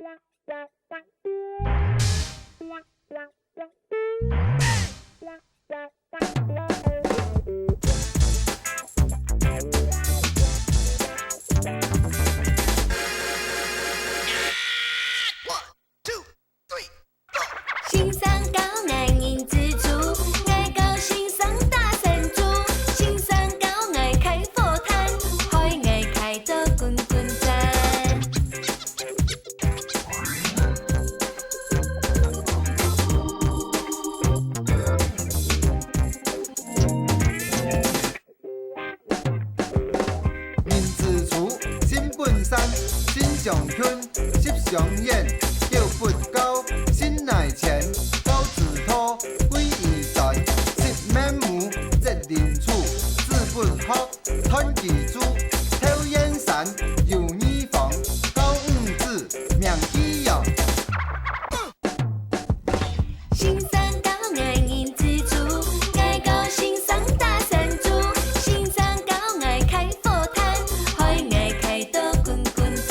新山高爱银之助，爱高新山大神助，新山高爱开佛坛，海爱开到滚滚赞。银之助，新本山，新上圈，十上演，叫佛高，新乃前，高子托，归义传，十面母，责人处，自不福，吞其珠，挑燕山，游衣房，高五子，命基阳。新山高爱银之助，爱高新山大神助，新山高爱开佛坛，海爱开到滚滚赞。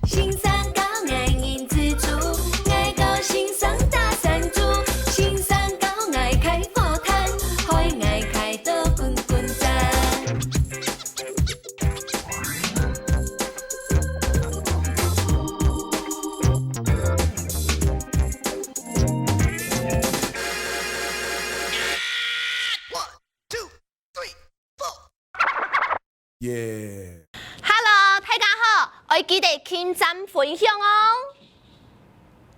新山高爱银之助，爱高新山大神助，新山高爱开佛坛，海爱开到滚滚赞。耶！ Hello，大家好，我记得点赞分享哦。